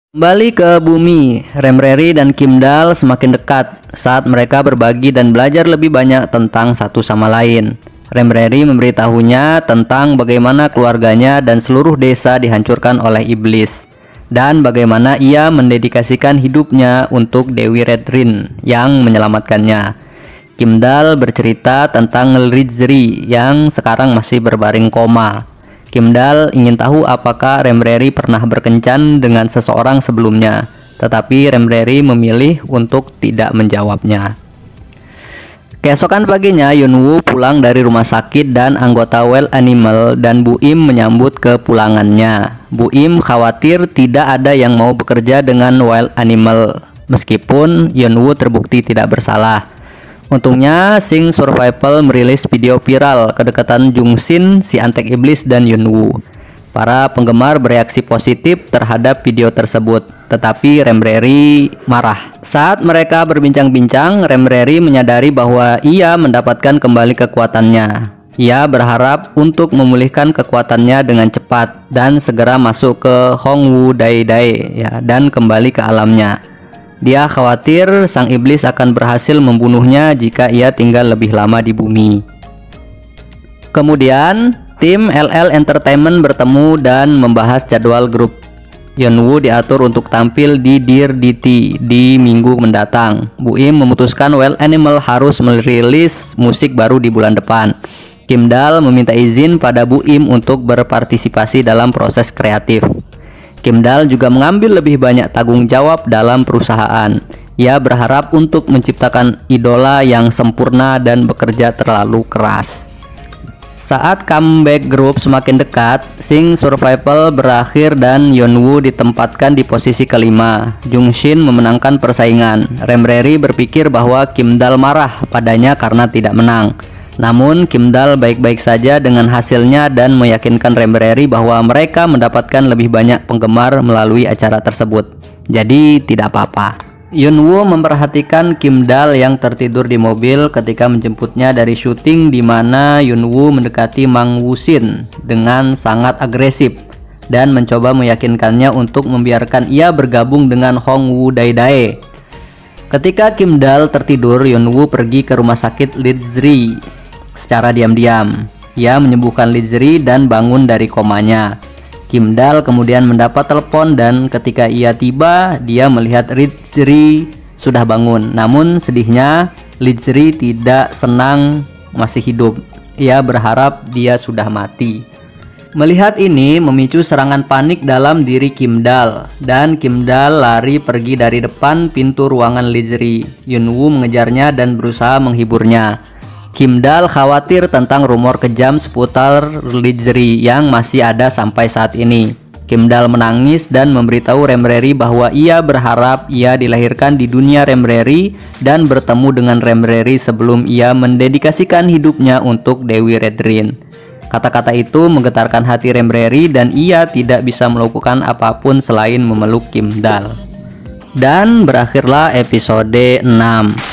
Kembali ke bumi, Remreri dan Kimdal semakin dekat saat mereka berbagi dan belajar lebih banyak tentang satu sama lain. Remreri memberitahunya tentang bagaimana keluarganya dan seluruh desa dihancurkan oleh iblis, dan bagaimana ia mendedikasikan hidupnya untuk Dewi Redrin yang menyelamatkannya. Kimdal bercerita tentang Lidzri yang sekarang masih berbaring koma. Kimdal ingin tahu apakah Remreri pernah berkencan dengan seseorang sebelumnya, tetapi Remreri memilih untuk tidak menjawabnya. Keesokan paginya, Yunwoo pulang dari rumah sakit dan anggota Wild Animal dan Bu Im menyambut kepulangannya. Bu Im khawatir tidak ada yang mau bekerja dengan Wild Animal, meskipun Yunwoo terbukti tidak bersalah. Untungnya, Sing Survival merilis video viral kedekatan Jungshin, si antek iblis, dan Yunwoo. Para penggemar bereaksi positif terhadap video tersebut, tetapi Remreri marah. Saat mereka berbincang-bincang, Remreri menyadari bahwa ia mendapatkan kembali kekuatannya. Ia berharap untuk memulihkan kekuatannya dengan cepat dan segera masuk ke Hongwu Dae ya, dan kembali ke alamnya. Dia khawatir sang iblis akan berhasil membunuhnya jika ia tinggal lebih lama di bumi. Kemudian, tim LL Entertainment bertemu dan membahas jadwal grup. Yunwoo diatur untuk tampil di Dear DT di minggu mendatang. Bu Im memutuskan Wild Animal harus merilis musik baru di bulan depan. Kimdal meminta izin pada Bu Im untuk berpartisipasi dalam proses kreatif. Kimdal juga mengambil lebih banyak tanggung jawab dalam perusahaan. Ia berharap untuk menciptakan idola yang sempurna dan bekerja terlalu keras. Saat comeback grup semakin dekat, Sing Survival berakhir dan Yunwoo ditempatkan di posisi kelima. Jungshin memenangkan persaingan. Remreri berpikir bahwa Kimdal marah padanya karena tidak menang. Namun Kimdal baik-baik saja dengan hasilnya dan meyakinkan Remreri bahwa mereka mendapatkan lebih banyak penggemar melalui acara tersebut. Jadi tidak apa-apa. Yunwoo memperhatikan Kimdal yang tertidur di mobil ketika menjemputnya dari syuting, di mana Yunwoo mendekati Mang Woo-shin dengan sangat agresif dan mencoba meyakinkannya untuk membiarkan ia bergabung dengan Hongwu Dae. Ketika Kimdal tertidur, Yunwoo pergi ke rumah sakit Lidzri. Secara diam-diam, ia menyembuhkan Lidzri dan bangun dari komanya. Kimdal kemudian mendapat telepon dan ketika ia tiba, dia melihat Lidzri sudah bangun. Namun sedihnya, Lidzri tidak senang masih hidup. Ia berharap dia sudah mati. Melihat ini memicu serangan panik dalam diri Kimdal, dan Kimdal lari pergi dari depan pintu ruangan Lidzri. Yunwoo mengejarnya dan berusaha menghiburnya. Kimdal khawatir tentang rumor kejam seputar Lidzri yang masih ada sampai saat ini. Kimdal menangis dan memberitahu Remreri bahwa ia berharap ia dilahirkan di dunia Remreri dan bertemu dengan Remreri sebelum ia mendedikasikan hidupnya untuk Dewi Redrin. Kata-kata itu menggetarkan hati Remreri dan ia tidak bisa melakukan apapun selain memeluk Kimdal. Dan berakhirlah episode 6.